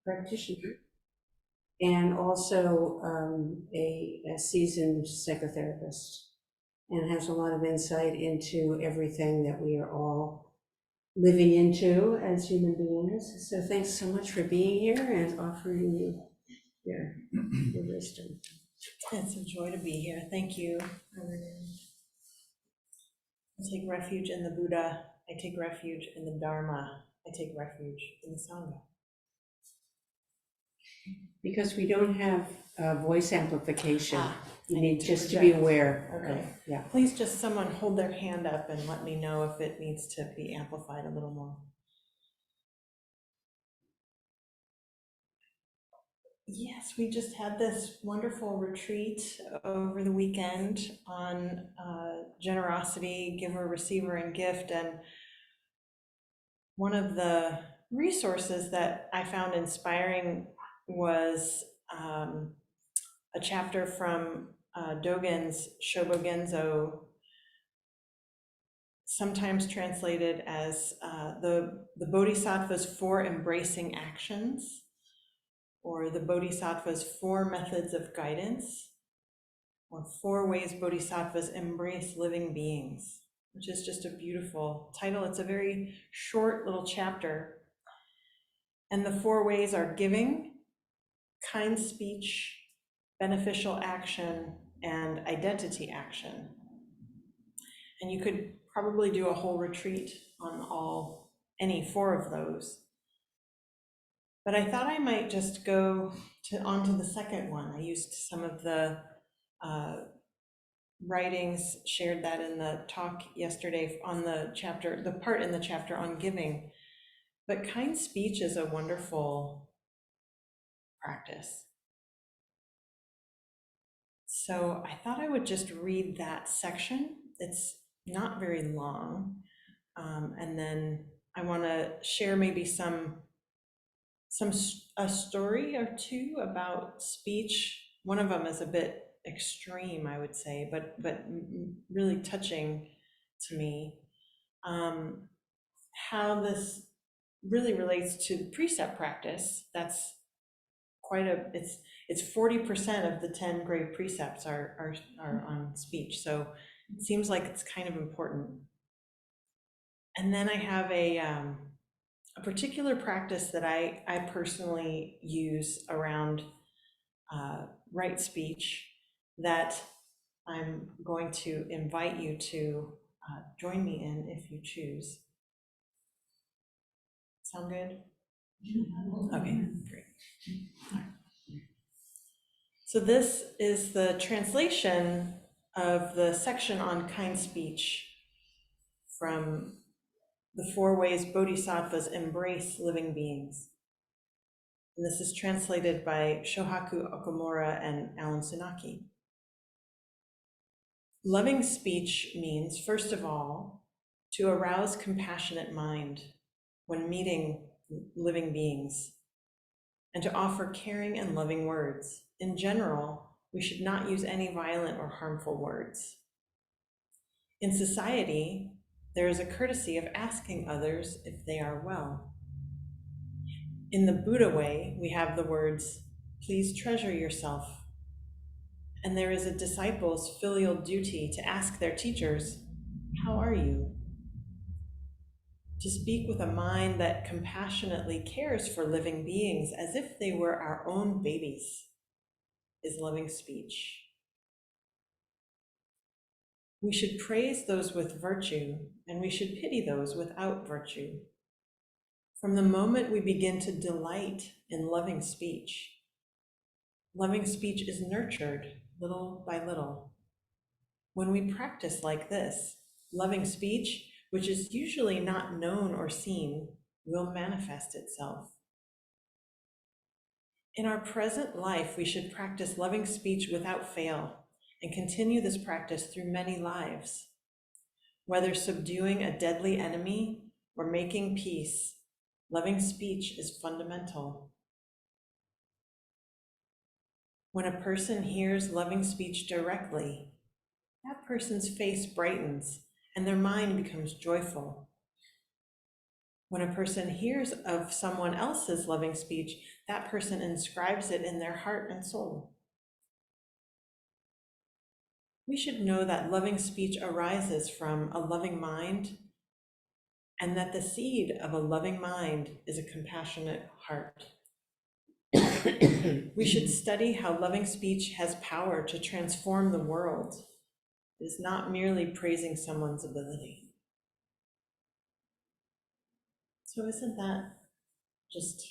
practitioner and also a seasoned psychotherapist, and has a lot of insight into everything that we are all living into as human beings. So thanks so much for being here and offering your wisdom. It's a joy to be here. Thank you. I take refuge in the Buddha. I take refuge in the Dharma. I take refuge in the Sangha. Because we don't have voice amplification, you I need need to just to be project. aware. Okay. Yeah. Please just someone hold their hand up and let me know if it needs to be amplified a little more. Yes, we just had this wonderful retreat over the weekend on generosity, giver, receiver, and gift. And one of the resources that I found inspiring was a chapter from Dogen's Shobogenzo, sometimes translated as the Bodhisattva's 4 embracing actions, or the Bodhisattva's 4 methods of guidance, or 4 ways Bodhisattvas embrace living beings, which is just a beautiful title. It's a very short little chapter. And the 4 ways are giving, kind speech, beneficial action, and identity action. And you could probably do a whole retreat on any 4 of those. But I thought I might just go on to the second one. I used some of the writings, shared that in the talk yesterday on the part in the chapter on giving. But kind speech is a wonderful practice. So I thought I would just read that section. It's not very long. And then I want to share maybe a story or 2 about speech. One of them is a bit extreme, I would say, but really touching to me. How this really relates to precept practice. That's it's 40% of the 10 great precepts are on speech. So it seems like it's kind of important. And then I have a particular practice that I personally use around right speech that I'm going to invite you to join me in if you choose. Sound good? Okay, great. All right. So this is the translation of the section on kind speech from the 4 ways Bodhisattvas embrace living beings. And this is translated by Shohaku Okamura and Alan Sunaki. Loving speech means, first of all, to arouse compassionate mind when meeting living beings, and to offer caring and loving words. In general, we should not use any violent or harmful words. In society, there is a courtesy of asking others if they are well. In the Buddha way, we have the words, please treasure yourself. And there is a disciple's filial duty to ask their teachers, how are you? To speak with a mind that compassionately cares for living beings as if they were our own babies is loving speech. We should praise those with virtue, and we should pity those without virtue. From the moment we begin to delight in loving speech is nurtured little by little. When we practice like this, loving speech, which is usually not known or seen, will manifest itself. In our present life, we should practice loving speech without fail and continue this practice through many lives. Whether subduing a deadly enemy or making peace, loving speech is fundamental. When a person hears loving speech directly, that person's face brightens and their mind becomes joyful. When a person hears of someone else's loving speech, that person inscribes it in their heart and soul. We should know that loving speech arises from a loving mind, and that the seed of a loving mind is a compassionate heart. We should study how loving speech has power to transform the world. It is not merely praising someone's ability. So isn't that just,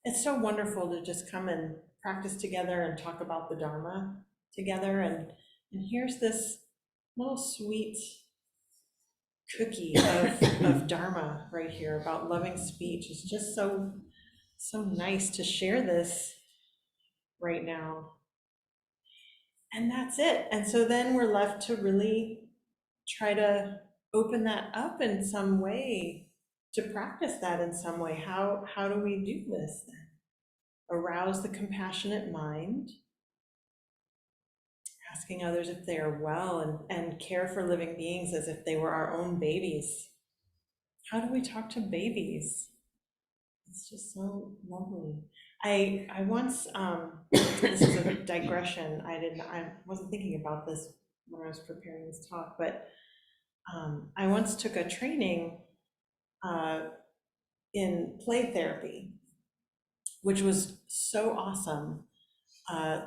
it's so wonderful to just come and practice together and talk about the Dharma together. And here's this little sweet cookie of Dharma right here about loving speech. It's just so, so nice to share this right now. And that's it. And so then we're left to really try to open that up in some way, to practice that in some way. How do we do this then? Arouse the compassionate mind, asking others if they are well, and care for living beings as if they were our own babies. How do we talk to babies? It's just so lovely. I once, this is a digression. I wasn't thinking about this when I was preparing this talk, but I once took a training in play therapy, which was so awesome.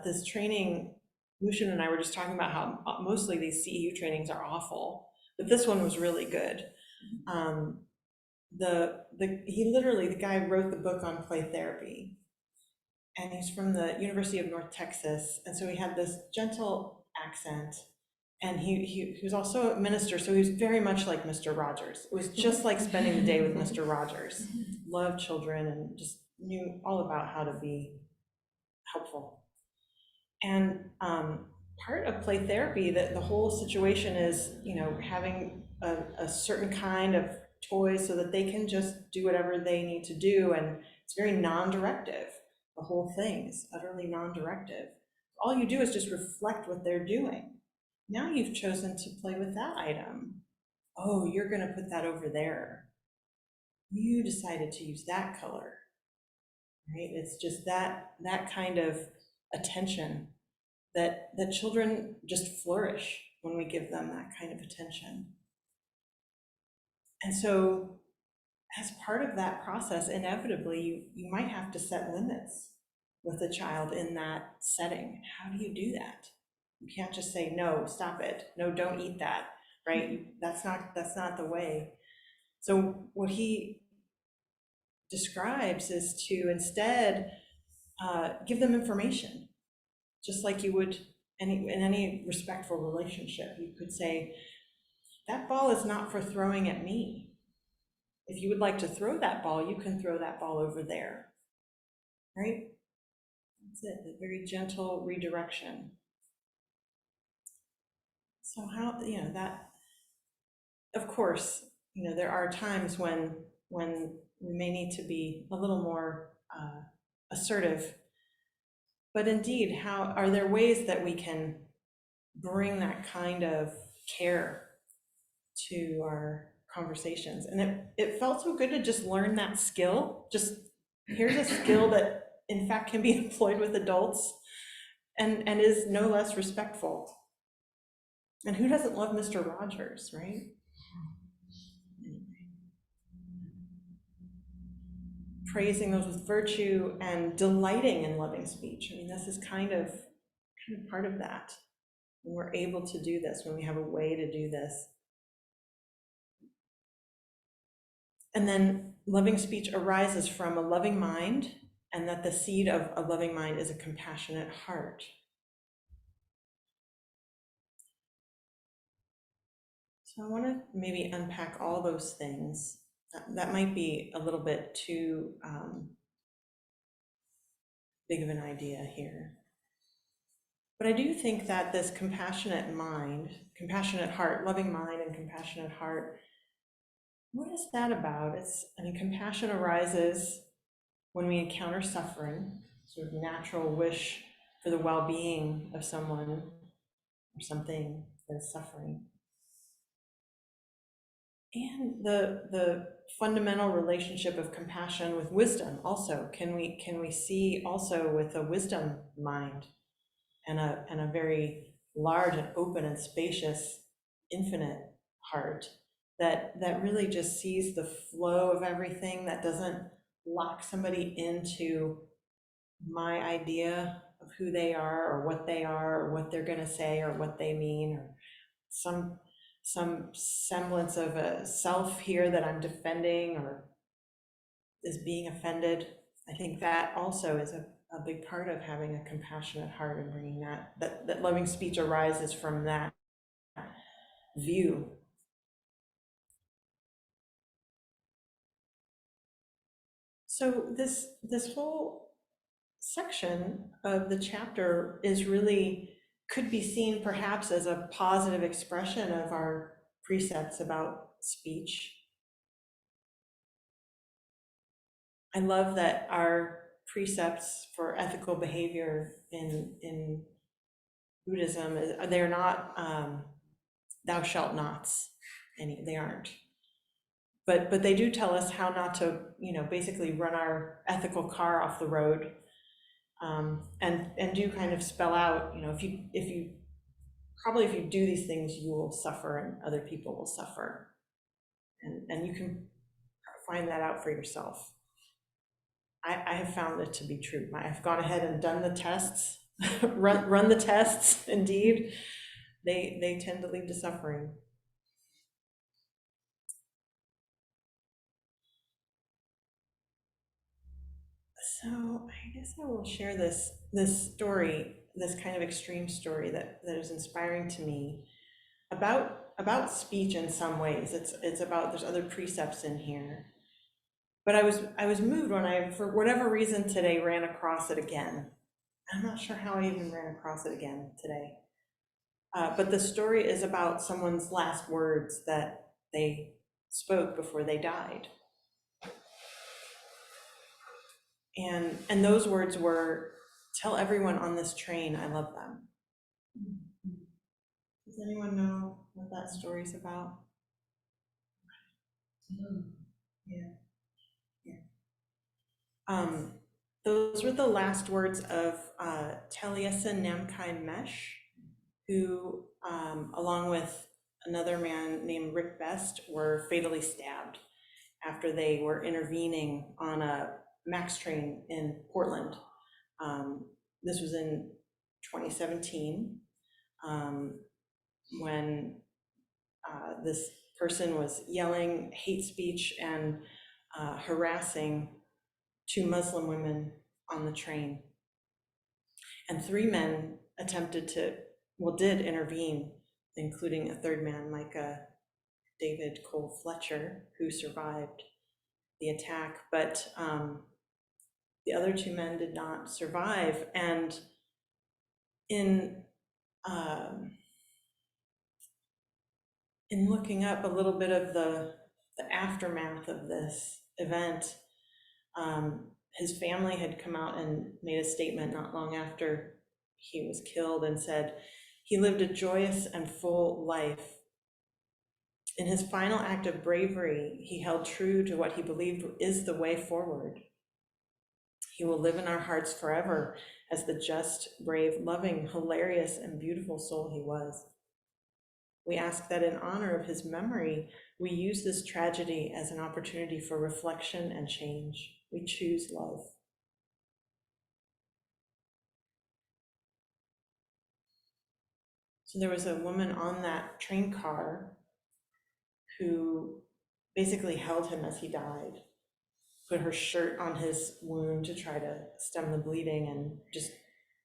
This training, Lucian and I were just talking about how mostly these CEU trainings are awful, but this one was really good. The guy wrote the book on play therapy, and he's from the University of North Texas, and so he had this gentle accent, and he was also a minister, so he was very much like Mr. Rogers. It was just like spending the day with Mr. Rogers. Loved children and just knew all about how to be helpful. And part of play therapy, that the whole situation is, having a certain kind of toys so that they can just do whatever they need to do, and it's very non-directive. The whole thing is utterly non-directive. All you do is just reflect what they're doing. Now you've chosen to play with that item. Oh, you're going to put that over there. You decided to use that color, right? It's just that kind of attention that children just flourish when we give them that kind of attention. And so as part of that process, inevitably, you might have to set limits with the child in that setting. How do you do that? You can't just say, no, stop it. No, don't eat that, right? That's not the way. So what he describes is to instead give them information, just like you would in any respectful relationship. You could say, that ball is not for throwing at me. If you would like to throw that ball, you can throw that ball over there, right? That's it, a very gentle redirection. So how, that, of course, there are times when we may need to be a little more assertive, but indeed, how are there ways that we can bring that kind of care to our conversations? And it felt so good to just learn that skill. Just here's a skill that in fact can be employed with adults and is no less respectful. And who doesn't love Mr. Rogers, right? Praising those with virtue and delighting in loving speech. I mean, this is kind of part of that. When we're able to do this, when we have a way to do this. And then loving speech arises from a loving mind, and that the seed of a loving mind is a compassionate heart. So I want to maybe unpack all those things. That might be a little bit too big of an idea here. But I do think that this compassionate mind, compassionate heart, loving mind and compassionate heart, what is that about? Compassion arises when we encounter suffering, sort of natural wish for the well-being of someone or something that is suffering. And the fundamental relationship of compassion with wisdom also. Can we see also with a wisdom mind and a very large and open and spacious, infinite heart that really just sees the flow of everything, that doesn't lock somebody into my idea of who they are or what they're going to say or what they mean, or some some semblance of a self here that I'm defending or is being offended. I think that also is a big part of having a compassionate heart and bringing that loving speech arises from that view. So this whole section of the chapter is really, could be seen perhaps as a positive expression of our precepts about speech. I love that our precepts for ethical behavior in Buddhism, they're not thou shalt nots. They aren't. But they do tell us how not to, basically run our ethical car off the road, and do kind of spell out, if you do these things, you will suffer and other people will suffer. And you can find that out for yourself. I have found it to be true. I've gone ahead and done the tests, run the tests. Indeed, they tend to lead to suffering. So I guess I will share this story, this kind of extreme story that is inspiring to me about speech in some ways. It's about, there's other precepts in here. But I was moved when I, for whatever reason today, ran across it again. I'm not sure how I even ran across it again today. But the story is about someone's last words that they spoke before they died. And those words were, tell everyone on this train I love them. Does anyone know what that story's about? Yeah. Yeah. Those were the last words of Taliesin Namkai Mesh, who, along with another man named Rick Best, were fatally stabbed after they were intervening on a MAX train in Portland. This was in 2017, when this person was yelling hate speech and harassing two Muslim women on the train. And three men did intervene, including a third man, Micah David Cole Fletcher, who survived the attack. But the other two men did not survive. And um, in looking up a little bit of the aftermath of this event, his family had come out and made a statement not long after he was killed and said, he lived a joyous and full life. In his final act of bravery, he held true to what he believed is the way forward. He will live in our hearts forever as the just, brave, loving, hilarious, and beautiful soul he was. We ask that in honor of his memory, we use this tragedy as an opportunity for reflection and change. We choose love. So there was a woman on that train car who basically held him as he died, put her shirt on his wound to try to stem the bleeding, and just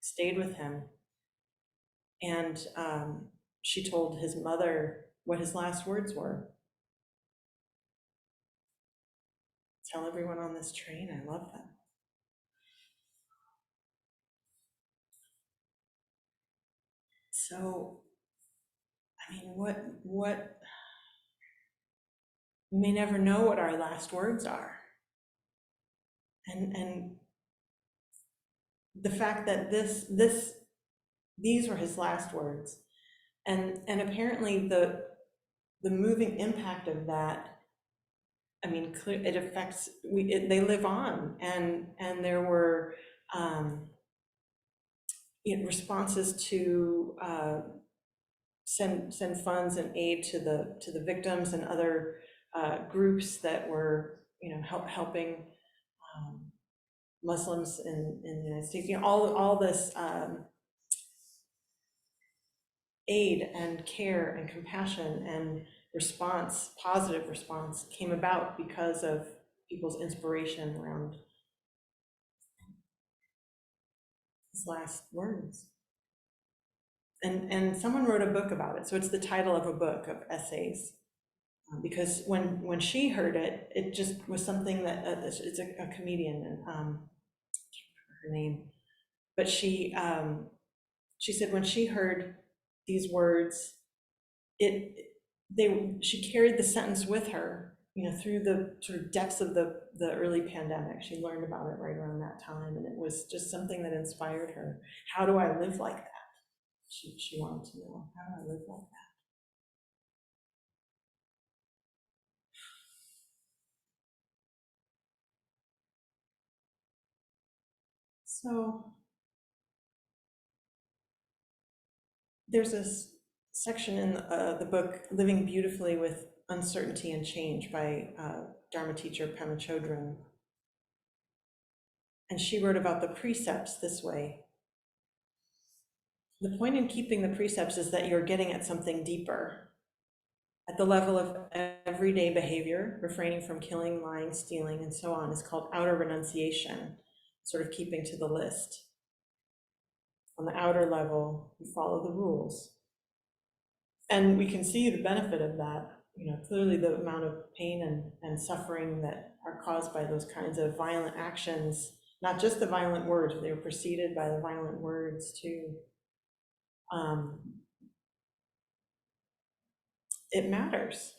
stayed with him. And she told his mother what his last words were. Tell everyone on this train I love them. So, I mean, what, we may never know what our last words are. And the fact that these were his last words, and apparently the the moving impact of that, I mean, it affects, they live on, and there were, responses to send funds and aid to the victims and other groups that were, helping Muslims in the United States. All this aid and care and compassion and response, positive response, came about because of people's inspiration around his last words. And someone wrote a book about it, so it's the title of a book of essays. Because when she heard it, it just was something that it's a comedian, and I can't remember her name, but she said when she heard these words, she carried the sentence with her, through the sort of depths of the early pandemic. She learned about it right around that time, and it was just something that inspired her. How do I live like that? She wanted to know, how do I live like that? So there's this section in the book, Living Beautifully with Uncertainty and Change, by Dharma teacher Pema Chodron. And she wrote about the precepts this way. The point in keeping the precepts is that you're getting at something deeper. At the level of everyday behavior, refraining from killing, lying, stealing, and so on is called outer renunciation, sort of keeping to the list. On the outer level, you follow the rules. And we can see the benefit of that. Clearly the amount of pain and suffering that are caused by those kinds of violent actions, not just the violent words, but they were preceded by the violent words too. It matters.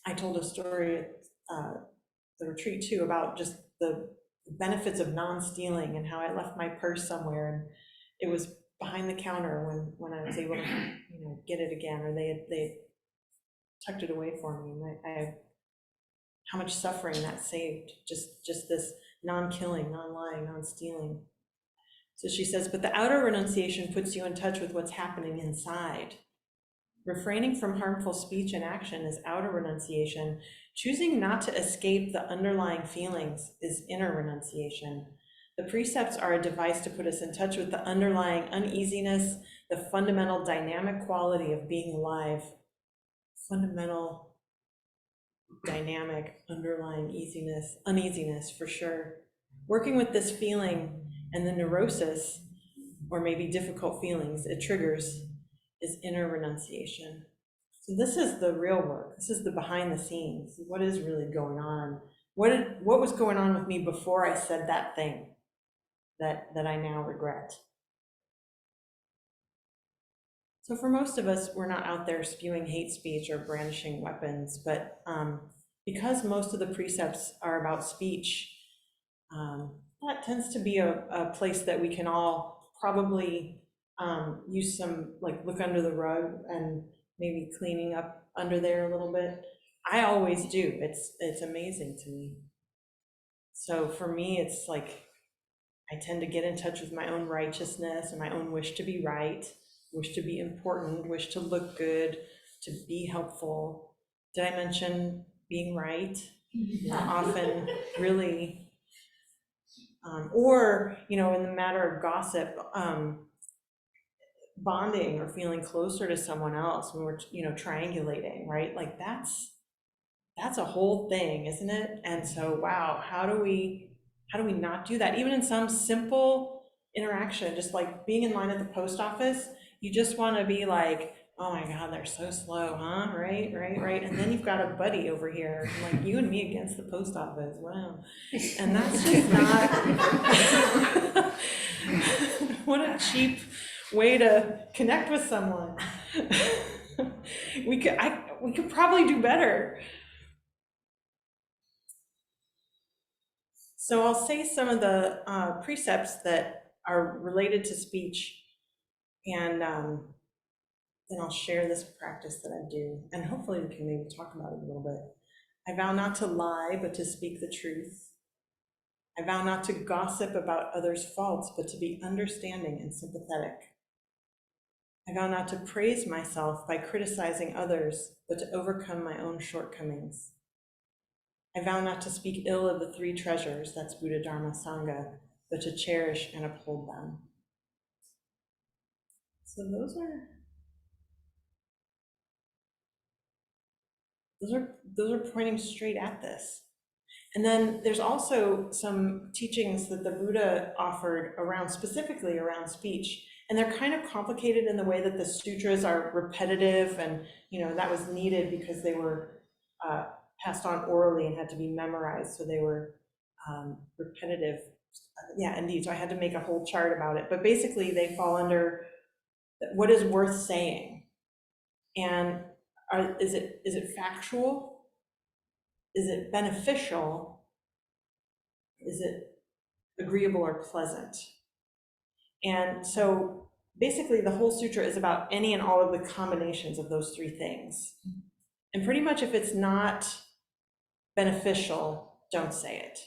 I told a story at the retreat too about just the benefits of non-stealing and how I left my purse somewhere and it was behind the counter when I was able to get it again, or they tucked it away for me, and how much suffering that saved, just this non-killing, non-lying, non-stealing. So she says, but the outer renunciation puts you in touch with what's happening inside. Refraining from harmful speech and action is outer renunciation. Choosing not to escape the underlying feelings is inner renunciation. The precepts are a device to put us in touch with the underlying uneasiness, the fundamental dynamic quality of being alive. Fundamental, dynamic, underlying uneasiness for sure. Working with this feeling and the neurosis, or maybe difficult feelings it triggers, is inner renunciation. So this is the real work. This is the behind the scenes. What is really going on? What was going on with me before I said that thing that I now regret? So for most of us, we're not out there spewing hate speech or brandishing weapons, but because most of the precepts are about speech, that tends to be a place that we can all probably use some, look under the rug and maybe cleaning up under there a little bit. I always do. It's amazing to me. So for me, it's like I tend to get in touch with my own righteousness and my own wish to be right, wish to be important, wish to look good, to be helpful. Did I mention being right? Often really, or, in the matter of gossip, bonding or feeling closer to someone else when we're, triangulating, right? Like that's a whole thing, isn't it? And so, wow, how do we not do that? Even in some simple interaction, just like being in line at the post office, you just want to be like, oh my God, they're so slow, huh? Right. And then you've got a buddy over here, like you and me against the post office. Wow. And that's just not, what a cheap way to connect with someone. We could probably do better. So I'll say some of the precepts that are related to speech, and then I'll share this practice that I do, and hopefully we can maybe talk about it a little bit. I vow not to lie, but to speak the truth. I vow not to gossip about others' faults, but to be understanding and sympathetic. I vow not to praise myself by criticizing others, but to overcome my own shortcomings. I vow not to speak ill of the three treasures, that's Buddha, Dharma, Sangha, but to cherish and uphold them. So those are pointing straight at this. And then there's also some teachings that the Buddha offered around, specifically around speech. And they're kind of complicated in the way that the sutras are repetitive, and that was needed because they were passed on orally and had to be memorized, so they were repetitive. Yeah, indeed. So I had to make a whole chart about it. But basically, they fall under what is worth saying, and is it factual? Is it beneficial? Is it agreeable or pleasant? And so basically the whole sutra is about any and all of the combinations of those three things. And pretty much if it's not beneficial, don't say it.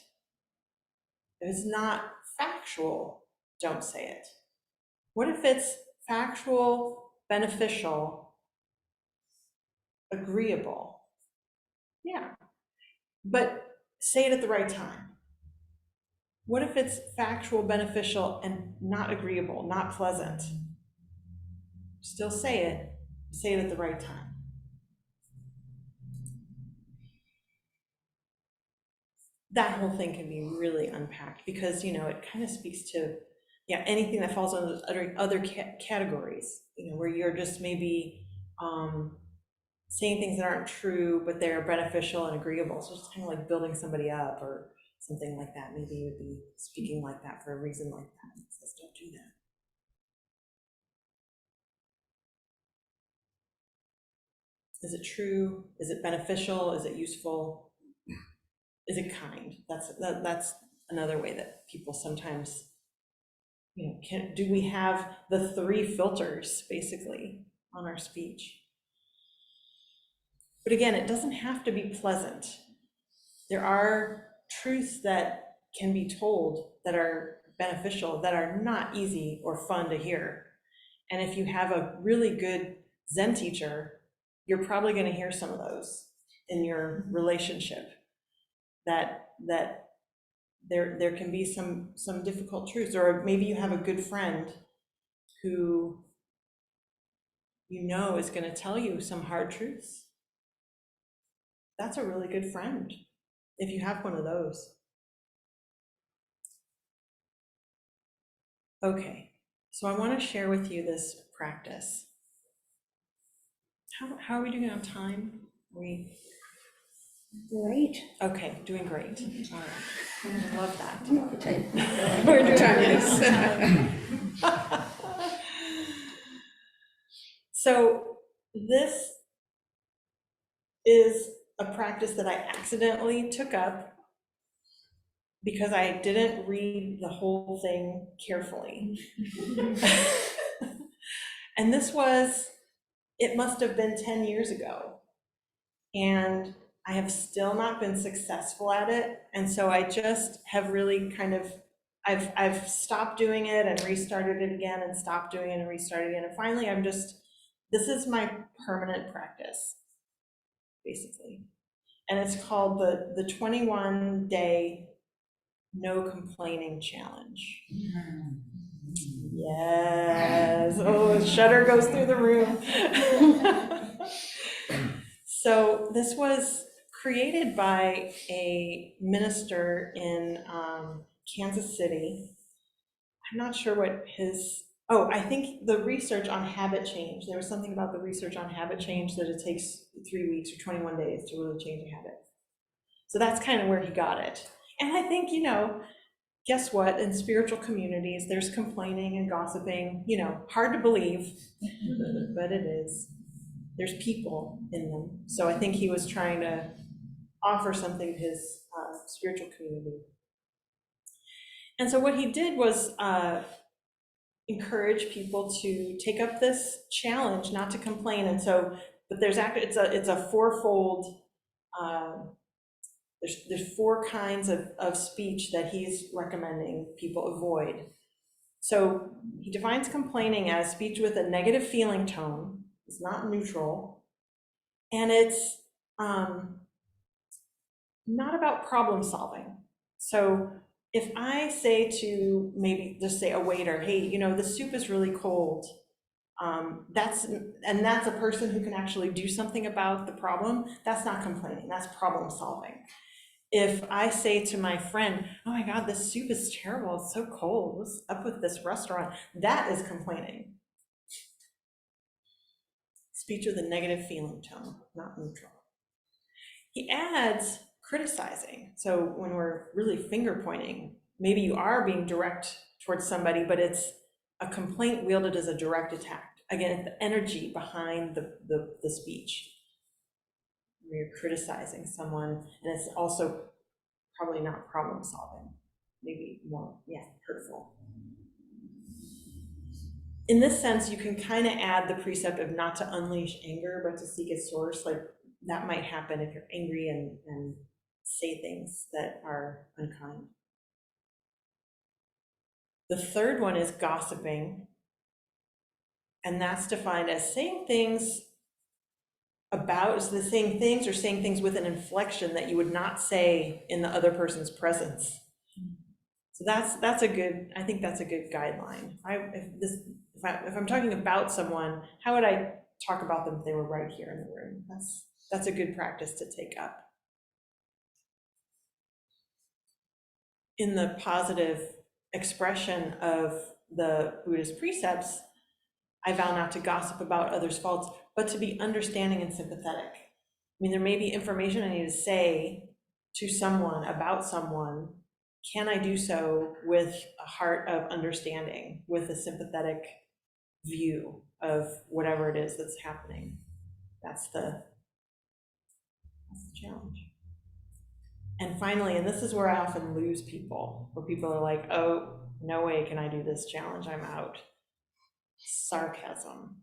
If it's not factual, don't say it. What if it's factual, beneficial, agreeable? Yeah, but say it at the right time. What if it's factual, beneficial, and not agreeable, not pleasant? Still say it at the right time. That whole thing can be really unpacked because, it kind of speaks to, anything that falls under those other categories, where you're just maybe saying things that aren't true, but they're beneficial and agreeable. So it's kind of like building somebody up or something like that. Maybe you would be speaking like that for a reason like that. It says, don't do that. Is it true? Is it beneficial? Is it useful? Is it kind? That's another way that people sometimes, do we have the three filters basically on our speech? But again, it doesn't have to be pleasant. There are truths that can be told that are beneficial, that are not easy or fun to hear. And if you have a really good Zen teacher, you're probably going to hear some of those in your relationship, that there can be some difficult truths. Or maybe you have a good friend who is going to tell you some hard truths. That's a really good friend if you have one of those. Okay, so I want to share with you this practice. How are we doing on time? Great. Okay, doing great. All right, I love that. We're doing this. So this is a practice that I accidentally took up because I didn't read the whole thing carefully. And it must have been 10 years ago. And I have still not been successful at it. And so I just have really I've stopped doing it and restarted it again and stopped doing it and restarted again. And finally, this is my permanent practice, basically. And it's called the 21-day no complaining challenge. Yes. Oh, a shudder goes through the room. So this was created by a minister in Kansas City. I'm not sure what I think the research on habit change, there was something about the research on habit change that it takes 3 weeks or 21 days to really change a habit. So that's kind of where he got it. And I think, guess what? In spiritual communities, there's complaining and gossiping, hard to believe, but it is. There's people in them. So I think he was trying to offer something to his spiritual community. And so what he did was encourage people to take up this challenge, not to complain. And so, but there's actually, it's a fourfold, there's four kinds of speech that he's recommending people avoid. So he defines complaining as speech with a negative feeling tone. It's not neutral. And it's not about problem solving. So if I say to maybe just say a waiter, hey, you know, the soup is really cold, that's a person who can actually do something about the problem, that's not complaining, that's problem solving. If I say to my friend, oh my God, this soup is terrible, it's so cold, what's up with this restaurant? That is complaining. Speech with a negative feeling tone, not neutral. He adds criticizing. So when we're really finger pointing, maybe you are being direct towards somebody, but it's a complaint wielded as a direct attack. Again, the energy behind the speech. You're criticizing someone, and it's also probably not problem solving, maybe more, yeah, hurtful. In this sense, you can kind of add the precept of not to unleash anger, but to seek its source. Like that might happen if you're angry and say things that are unkind. The third one is gossiping, and that's defined as saying things about the same things or saying things with an inflection that you would not say in the other person's presence. So that's a good, I think that's a good guideline. If I'm talking about someone, how would I talk about them if they were right here in the room? That's a good practice to take up. In the positive expression of the Buddhist precepts, I vow not to gossip about others' faults, but to be understanding and sympathetic. I mean, there may be information I need to say to someone about someone. Can I do so with a heart of understanding, with a sympathetic view of whatever it is that's happening? That's the challenge. And finally, and this is where I often lose people, where people are like, oh, no way can I do this challenge, I'm out. Sarcasm.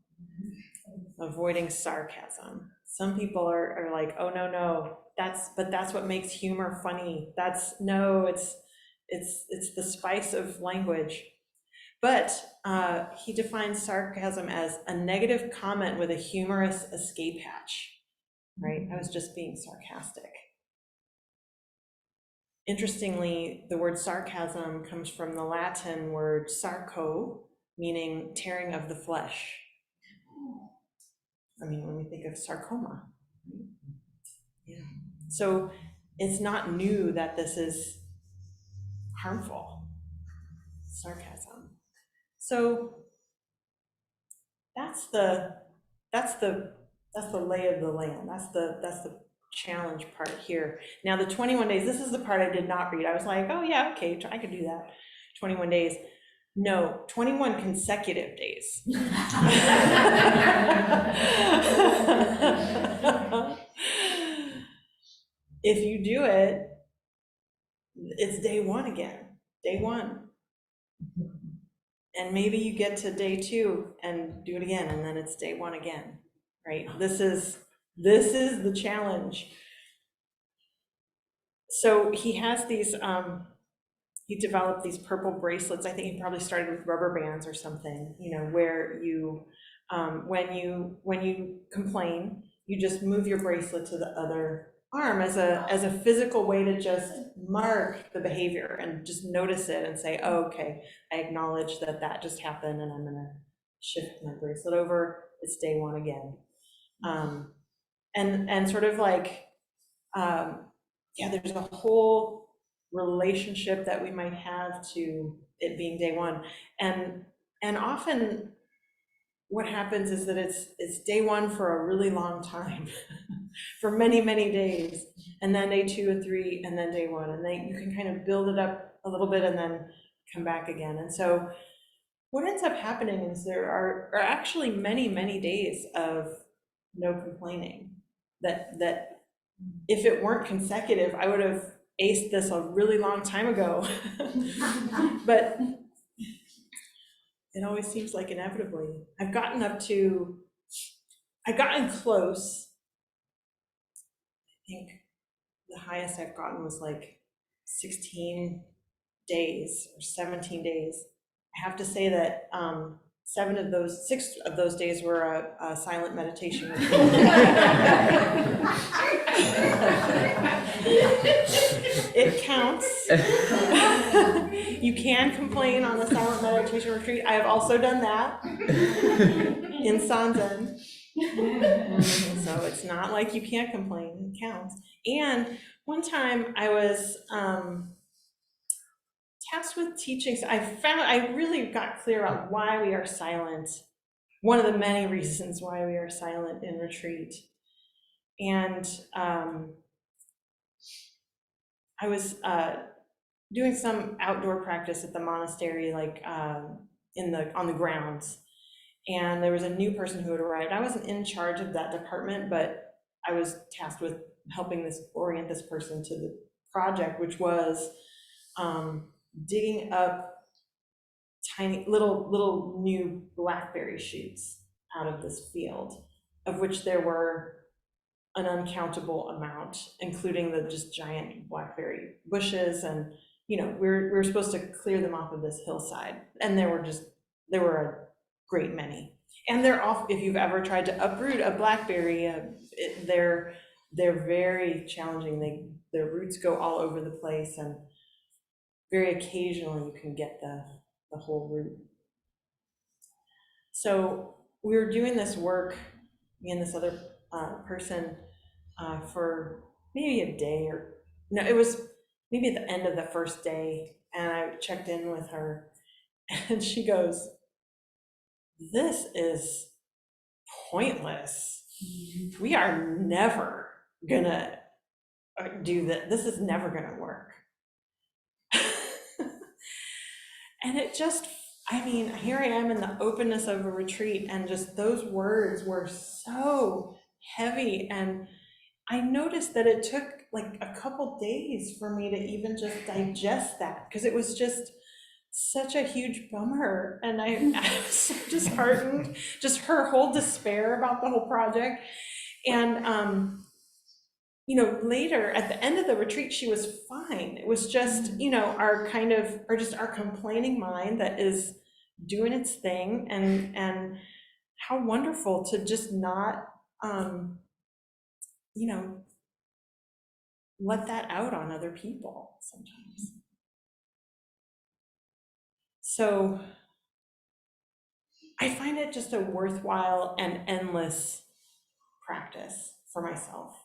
Avoiding sarcasm. Some people are like, oh no, that's what makes humor funny. It's the spice of language. But he defines sarcasm as a negative comment with a humorous escape hatch, right? I was just being sarcastic. Interestingly, the word sarcasm comes from the Latin word sarco, meaning tearing of the flesh. I mean, when we think of sarcoma, right? Yeah. So it's not new that this is harmful, sarcasm. So that's the lay of the land. That's the challenge part here. Now the 21 days, this is the part I did not read. I was like, oh yeah, okay, I could do that. 21 days. No, 21 consecutive days. If you do it, it's day one again, day one. And maybe you get to day two and do it again, and then it's day one again, right? This is the challenge. So he has these, he developed these purple bracelets. I think he probably started with rubber bands or something, you know, where you, when you complain, you just move your bracelet to the other arm as a physical way to just mark the behavior and just notice it and say, oh, okay, I acknowledge that just happened and I'm gonna shift my bracelet over. It's day one again. And sort of like, yeah, there's a whole relationship that we might have to it being day one. And often what happens is that it's day one for a really long time, for many, many days, and then day 2 and 3, and then day one, and then you can kind of build it up a little bit and then come back again. And so what ends up happening is there are actually many, many days of no complaining that if it weren't consecutive, I would have aced this a really long time ago. But it always seems like inevitably. I've gotten close. I think the highest I've gotten was like 16 days or 17 days. I have to say that 6 of those days were a silent meditation retreat. It counts. You can complain on a silent meditation retreat. I have also done that in Sanzen. So it's not like you can't complain, it counts. And one time I was tasked with teaching, so I really got clear on why we are silent. One of the many reasons why we are silent in retreat. And I was doing some outdoor practice at the monastery, like on the grounds. And there was a new person who had arrived. I wasn't in charge of that department, but I was tasked with helping orient this person to the project, which was digging up tiny little new blackberry shoots out of this field, of which there were an uncountable amount, including the just giant blackberry bushes. And we were supposed to clear them off of this hillside, and there were a great many. And they're off. If you've ever tried to uproot a blackberry, they're very challenging. Their roots go all over the place, and very occasionally you can get the whole root. So we were doing this work, me and this other person, for maybe a day, or no, it was maybe at the end of the first day, and I checked in with her, and she goes, "This is pointless. We are never gonna do that. This is never gonna work." And it just, here I am in the openness of a retreat, and just those words were so heavy. And I noticed that it took like a couple days for me to even just digest that, because it was just such a huge bummer. And I was so disheartened, just her whole despair about the whole project. And later at the end of the retreat, she was fine. It was just, our complaining mind that is doing its thing. And how wonderful to just not, let that out on other people sometimes. So I find it just a worthwhile and endless practice for myself.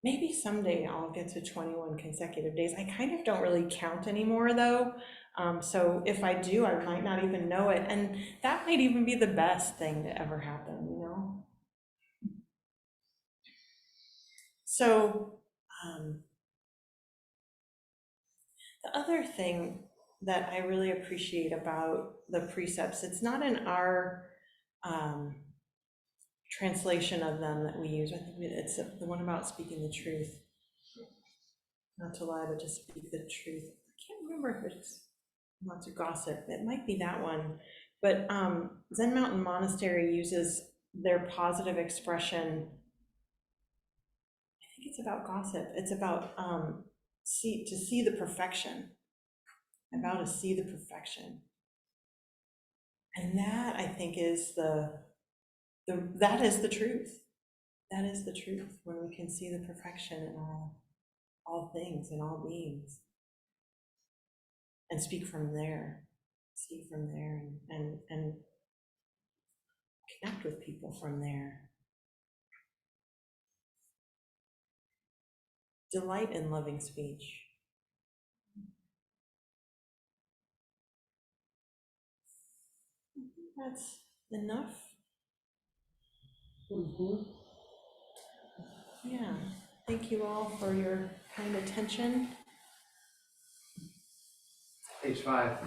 Maybe someday I'll get to 21 consecutive days. I kind of don't really count anymore, though. So if I do, I might not even know it. And that might even be the best thing to ever happen, So the other thing that I really appreciate about the precepts, it's not in our translation of them that we use. I think it's the one about speaking the truth. Not to lie, but to speak the truth. I can't remember if it's not to gossip. It might be that one. But Zen Mountain Monastery uses their positive expression. I think it's about gossip. It's about to see the perfection. About to see the perfection. And that, I think, is that is the truth. That is the truth, when we can see the perfection in all things and all beings, and speak from there, see from there, and connect with people from there. Delight in loving speech. That's enough. Yeah. Thank you all for your kind attention. Page 5.